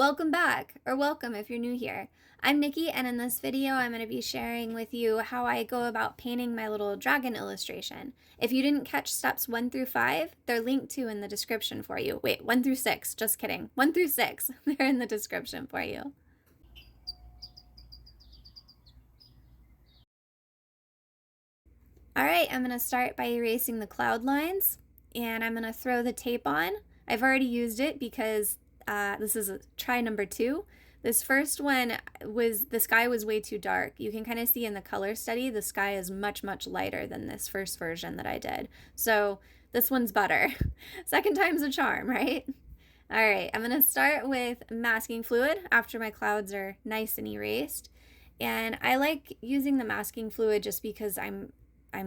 Welcome back, or welcome if you're new here. I'm Nikki, and in this video I'm going to be sharing with you how I go about painting my little dragon illustration. If you didn't catch steps 1 through 5, they're linked to in the description for you. Wait, 1 through 6, just kidding. 1 through 6, they're in the description for you. Alright, I'm going to start by erasing the cloud lines, and I'm going to throw the tape on. I've already used it because this is try number 2. This first one the sky was way too dark. You can kind of see in the color study, the sky is much, much lighter than this first version that I did. So this one's better. Second time's a charm, right? All right, I'm gonna start with masking fluid after my clouds are nice and erased. And I like using the masking fluid just because I'm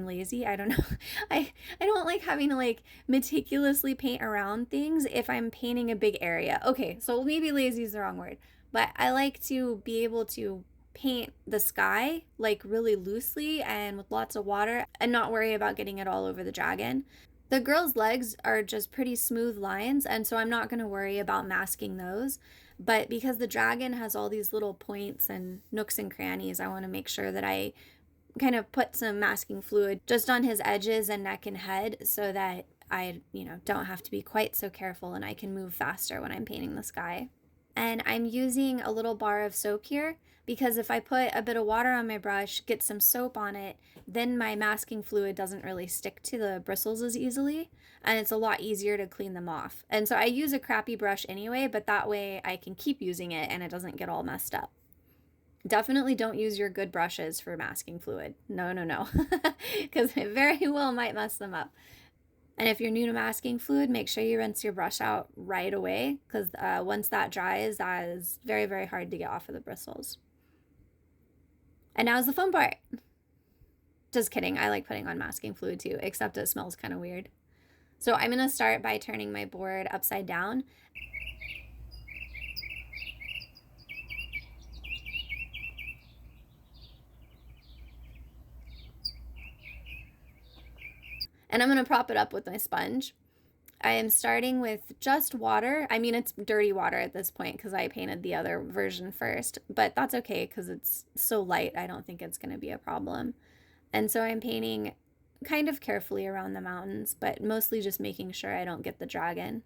lazy. I don't know. I don't like having to meticulously paint around things if I'm painting a big area. Okay, so maybe lazy is the wrong word, but I like to be able to paint the sky really loosely and with lots of water and not worry about getting it all over the dragon. The girl's legs are just pretty smooth lines, and so I'm not going to worry about masking those. But because the dragon has all these little points and nooks and crannies, I want to make sure that I kind of put some masking fluid just on his edges and neck and head so that I, don't have to be quite so careful and I can move faster when I'm painting the sky. And I'm using a little bar of soap here because if I put a bit of water on my brush, get some soap on it, then my masking fluid doesn't really stick to the bristles as easily, and it's a lot easier to clean them off. And so I use a crappy brush anyway, but that way I can keep using it and it doesn't get all messed up. Definitely don't use your good brushes for masking fluid. No, because it very well might mess them up. And if you're new to masking fluid, make sure you rinse your brush out right away because once that dries, that is very, very hard to get off of the bristles. And now's the fun part. Just kidding, I like putting on masking fluid too, except it smells kind of weird. So I'm gonna start by turning my board upside down. And I'm gonna prop it up with my sponge. I am starting with just water. I mean, it's dirty water at this point because I painted the other version first, but that's okay because it's so light, I don't think it's gonna be a problem. And so I'm painting kind of carefully around the mountains, but mostly just making sure I don't get the dragon.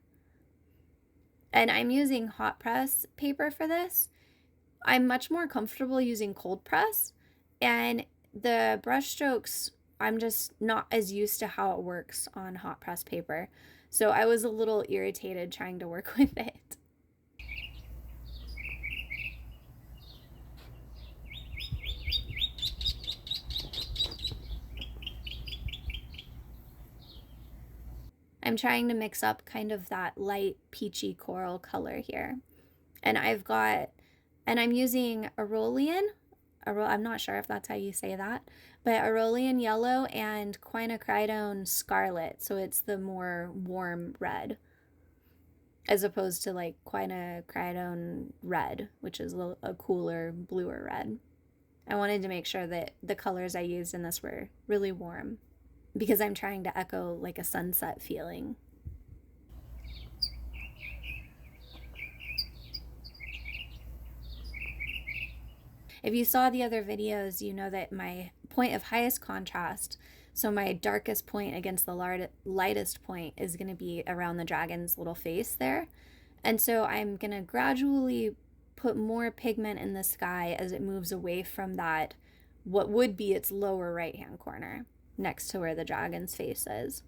And I'm using hot press paper for this. I'm much more comfortable using cold press, and the brush strokes, I'm just not as used to how it works on hot press paper. So I was a little irritated trying to work with it. I'm trying to mix up kind of that light peachy coral color here. And I'm using Aurelian. I'm not sure if that's how you say that, but Aurelian yellow and quinacridone scarlet. So it's the more warm red as opposed to quinacridone red, which is a cooler, bluer red. I wanted to make sure that the colors I used in this were really warm because I'm trying to echo like a sunset feeling. If you saw the other videos, you know that my point of highest contrast, so my darkest point against the lightest point, is going to be around the dragon's little face there. And so I'm going to gradually put more pigment in the sky as it moves away from that, what would be its lower right-hand corner, next to where the dragon's face is.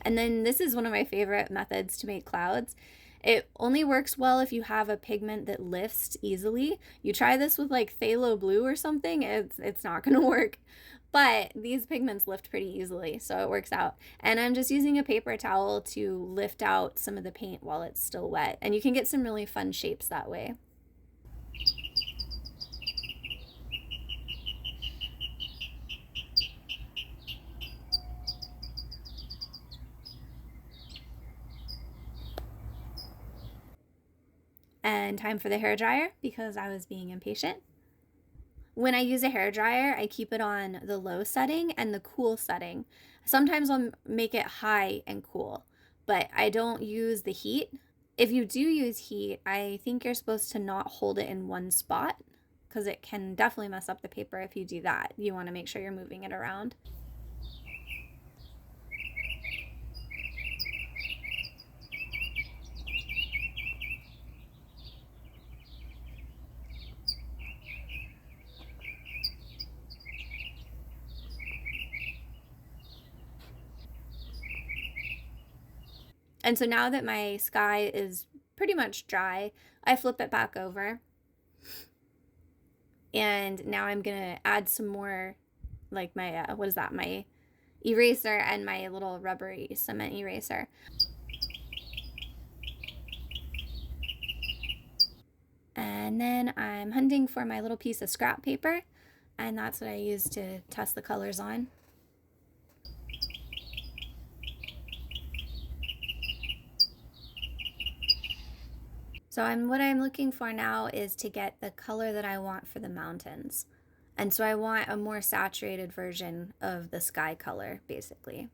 And then this is one of my favorite methods to make clouds. It only works well if you have a pigment that lifts easily. You try this with phthalo blue or something, it's not gonna work. But these pigments lift pretty easily, so it works out. And I'm just using a paper towel to lift out some of the paint while it's still wet. And you can get some really fun shapes that way. and time for the hair dryer because I was being impatient. When I use a hair dryer, I keep it on the low setting and the cool setting. Sometimes I'll make it high and cool, but I don't use the heat. If you do use heat, I think you're supposed to not hold it in one spot because it can definitely mess up the paper if you do that. You want to make sure you're moving it around. And so now that my sky is pretty much dry, I flip it back over. And now I'm going to add some more, like my, what is that? My eraser and my little rubbery cement eraser. And then I'm hunting for my little piece of scrap paper, and that's what I use to test the colors on. So what I'm looking for now is to get the color that I want for the mountains. And so I want a more saturated version of the sky color, basically.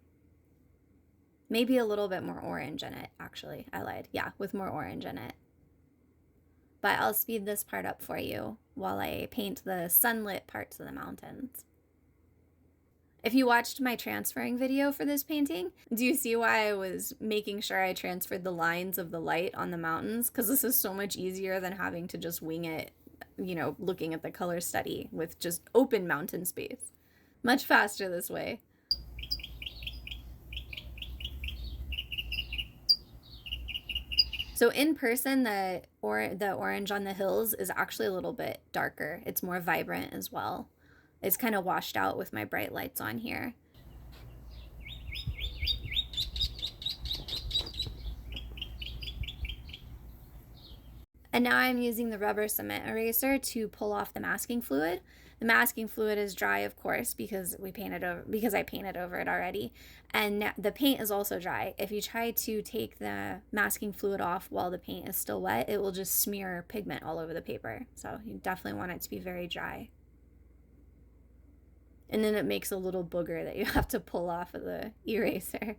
Maybe a little bit more orange in it, actually. I lied. Yeah, with more orange in it. But I'll speed this part up for you while I paint the sunlit parts of the mountains. If you watched my transferring video for this painting, do you see why I was making sure I transferred the lines of the light on the mountains? Because this is so much easier than having to just wing it, you know, looking at the color study with just open mountain space. Much faster this way. So in person, the orange on the hills is actually a little bit darker. It's more vibrant as well. It's kind of washed out with my bright lights on here. And now I'm using the rubber cement eraser to pull off the masking fluid. The masking fluid is dry, of course, because I painted over it already. And the paint is also dry. If you try to take the masking fluid off while the paint is still wet, it will just smear pigment all over the paper. So you definitely want it to be very dry. And then it makes a little booger that you have to pull off of the eraser.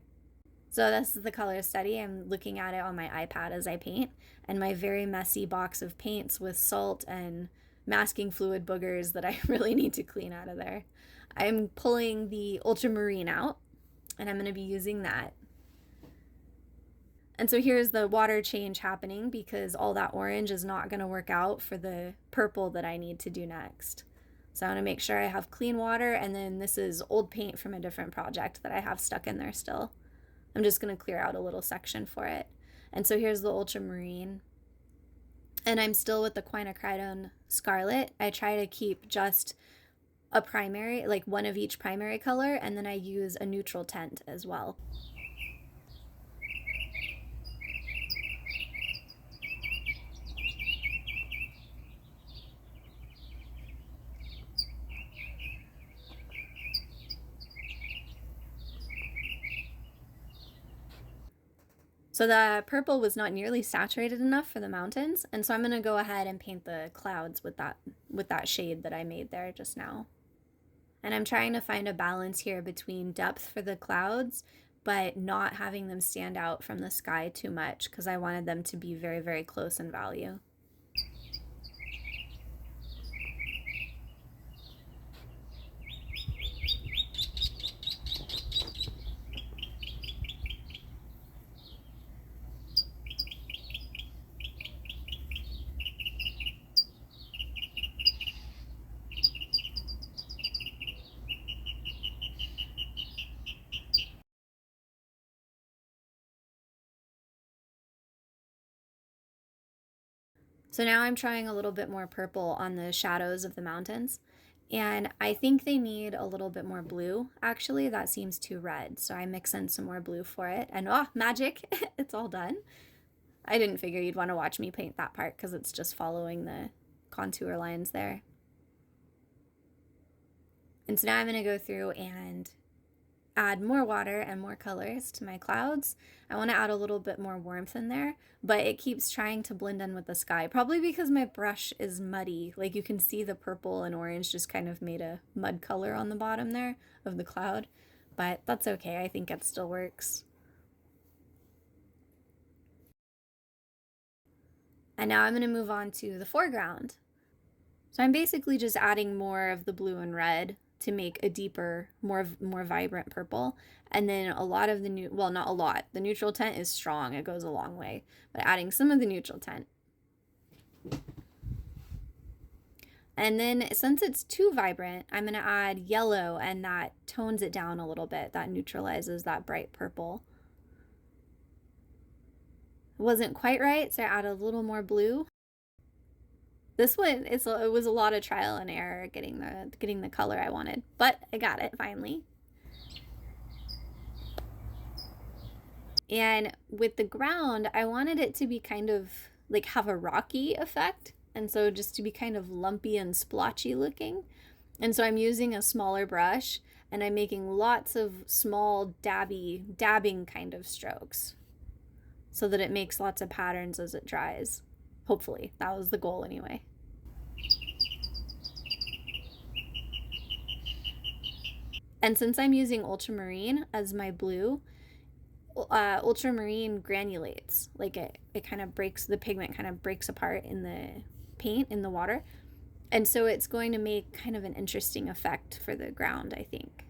So this is the color study. I'm looking at it on my iPad as I paint, and my very messy box of paints with salt and masking fluid boogers that I really need to clean out of there. I'm pulling the ultramarine out, and I'm going to be using that. And so here's the water change happening because all that orange is not going to work out for the purple that I need to do next. So I want to make sure I have clean water, and then this is old paint from a different project that I have stuck in there still. I'm just going to clear out a little section for it. And so here's the ultramarine. And I'm still with the quinacridone scarlet. I try to keep just a primary, like one of each primary color, and then I use a neutral tint as well. So the purple was not nearly saturated enough for the mountains, and so I'm going to go ahead and paint the clouds with that shade that I made there just now. And I'm trying to find a balance here between depth for the clouds, but not having them stand out from the sky too much because I wanted them to be very, very close in value. So now I'm trying a little bit more purple on the shadows of the mountains. And I think they need a little bit more blue. Actually, that seems too red. So I mix in some more blue for it. And oh, magic, it's all done. I didn't figure you'd want to watch me paint that part because it's just following the contour lines there. And so now I'm going to go through and add more water and more colors to my clouds. I want to add a little bit more warmth in there, but it keeps trying to blend in with the sky, probably because my brush is muddy. Like you can see the purple and orange just kind of made a mud color on the bottom there of the cloud, but that's okay. I think it still works. And now I'm going to move on to the foreground. So I'm basically just adding more of the blue and red to make a deeper, more vibrant purple. And then a lot of the well, not a lot. The neutral tint is strong. It goes a long way. But adding some of the neutral tint. And then since it's too vibrant, I'm going to add yellow, and that tones it down a little bit. That neutralizes that bright purple. It wasn't quite right, so I added a little more blue. This one, it was a lot of trial and error getting the color I wanted, but I got it finally. And with the ground, I wanted it to be kind of like have a rocky effect, and so just to be kind of lumpy and splotchy looking. And so I'm using a smaller brush, and I'm making lots of small dabbing kind of strokes so that it makes lots of patterns as it dries. Hopefully, that was the goal anyway. And since I'm using ultramarine as my blue, ultramarine granulates. Like it kind of breaks, the pigment kind of breaks apart in the paint, in the water. And so it's going to make kind of an interesting effect for the ground, I think.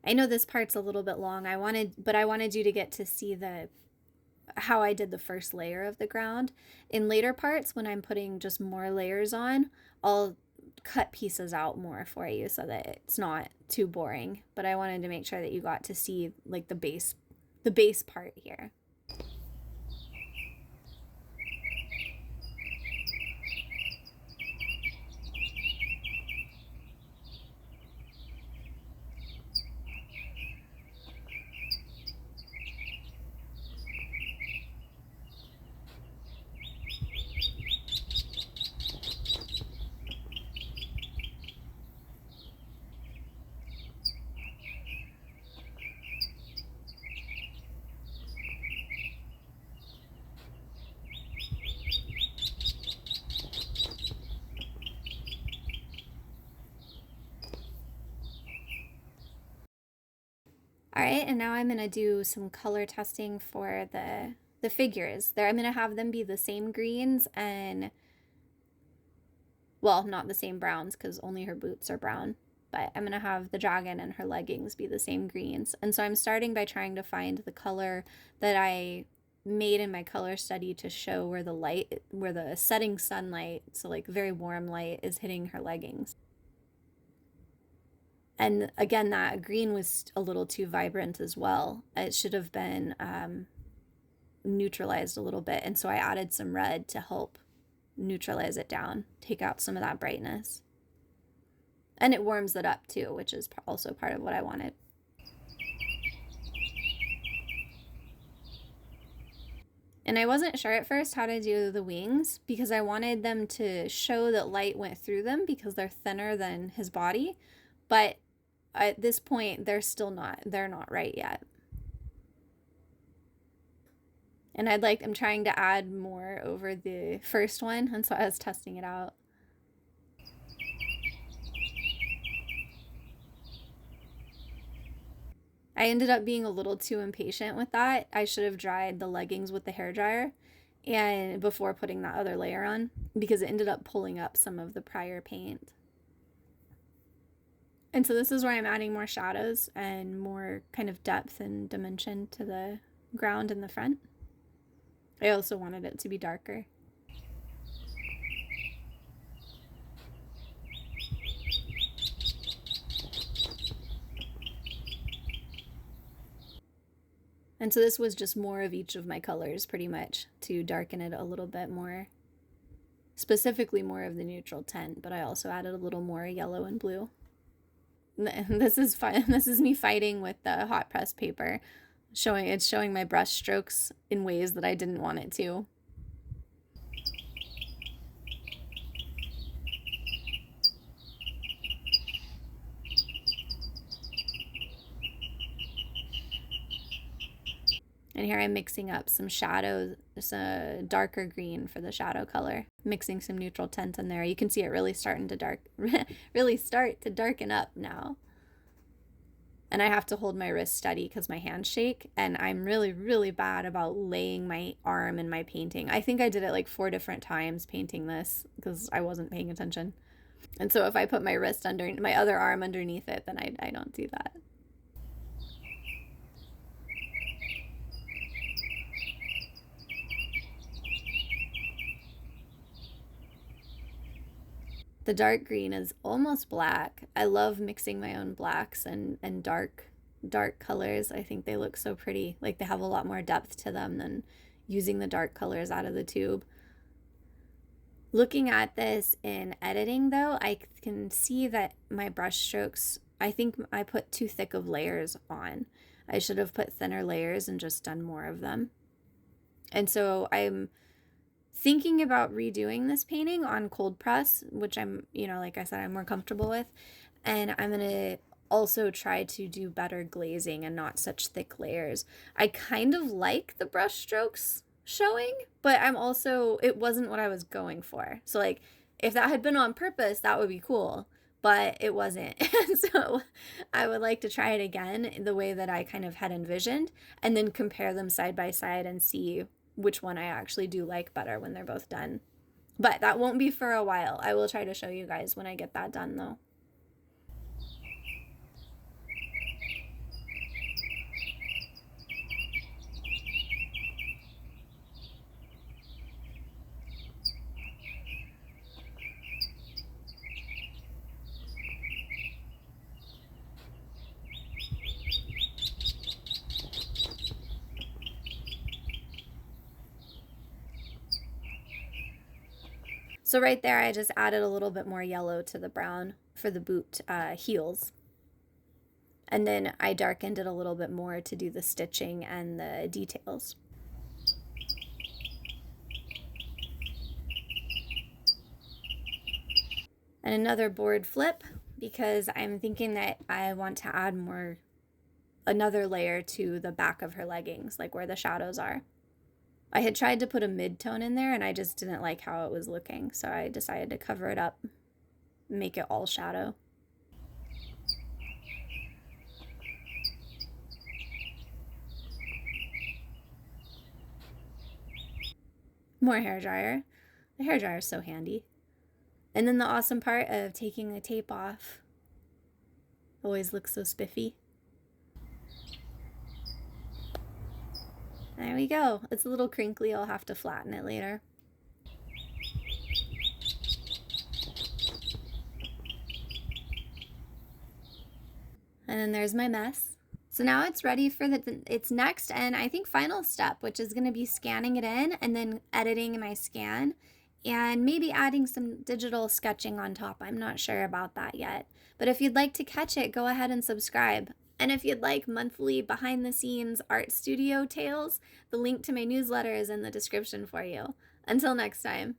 I know this part's a little bit long. I wanted you to get to see how I did the first layer of the ground. In later parts, when I'm putting just more layers on, I'll cut pieces out more for you so that it's not too boring. But I wanted to make sure that you got to see like the base part here. All right, and now I'm going to do some color testing for the figures. I'm going to have them be the same greens and, well, not the same browns because only her boots are brown, but I'm going to have the dragon and her leggings be the same greens. And so I'm starting by trying to find the color that I made in my color study to show where the setting sunlight, so like very warm light, is hitting her leggings. And again, that green was a little too vibrant as well. It should have been neutralized a little bit. And so I added some red to help neutralize it down, take out some of that brightness. And it warms it up too, which is also part of what I wanted. And I wasn't sure at first how to do the wings because I wanted them to show that light went through them because they're thinner than his body. But at this point, they're not right yet. And I'm trying to add more over the first one, and so I was testing it out. I ended up being a little too impatient with that. I should have dried the leggings with the hairdryer and before putting that other layer on because it ended up pulling up some of the prior paint. And so this is where I'm adding more shadows and more kind of depth and dimension to the ground in the front. I also wanted it to be darker. And so this was just more of each of my colors pretty much to darken it a little bit more. Specifically more of the neutral tint, but I also added a little more yellow and blue. This is fun. This is me fighting with the hot press paper. It's showing my brush strokes in ways that I didn't want it to. And here I'm mixing up some shadows, some darker green for the shadow color, mixing some neutral tint in there. You can see it really starting to really start to darken up now. And I have to hold my wrist steady because my hands shake, and I'm really, really bad about laying my arm in my painting. I think I did it like 4 different times painting this because I wasn't paying attention. And so if I put my wrist under my other arm underneath it, then I don't do that. The dark green is almost black. I love mixing my own blacks and dark colors. I think they look so pretty. Like they have a lot more depth to them than using the dark colors out of the tube. Looking at this in editing though, I can see that my brush strokes, I think I put too thick of layers on. I should have put thinner layers and just done more of them. And so I'm thinking about redoing this painting on cold press, which I'm, like I said, I'm more comfortable with. And I'm going to also try to do better glazing and not such thick layers. I kind of like the brush strokes showing, but it wasn't what I was going for. So like if that had been on purpose, that would be cool, but it wasn't. So I would like to try it again the way that I kind of had envisioned, and then compare them side by side and see which one I actually do like better when they're both done. But that won't be for a while. I will try to show you guys when I get that done though. So right there, I just added a little bit more yellow to the brown for the boot heels. And then I darkened it a little bit more to do the stitching and the details. And another board flip, because I'm thinking that I want to add another layer to the back of her leggings, like where the shadows are. I had tried to put a mid-tone in there and I just didn't like how it was looking, so I decided to cover it up, make it all shadow. More hairdryer. The hairdryer is so handy. And then the awesome part of taking the tape off. Always looks so spiffy. There we go. It's a little crinkly. I'll have to flatten it later. And then there's my mess. So now it's ready for its next and I think final step, which is going to be scanning it in and then editing my scan and maybe adding some digital sketching on top. I'm not sure about that yet. But if you'd like to catch it, go ahead and subscribe. And if you'd like monthly behind-the-scenes art studio tales, the link to my newsletter is in the description for you. Until next time.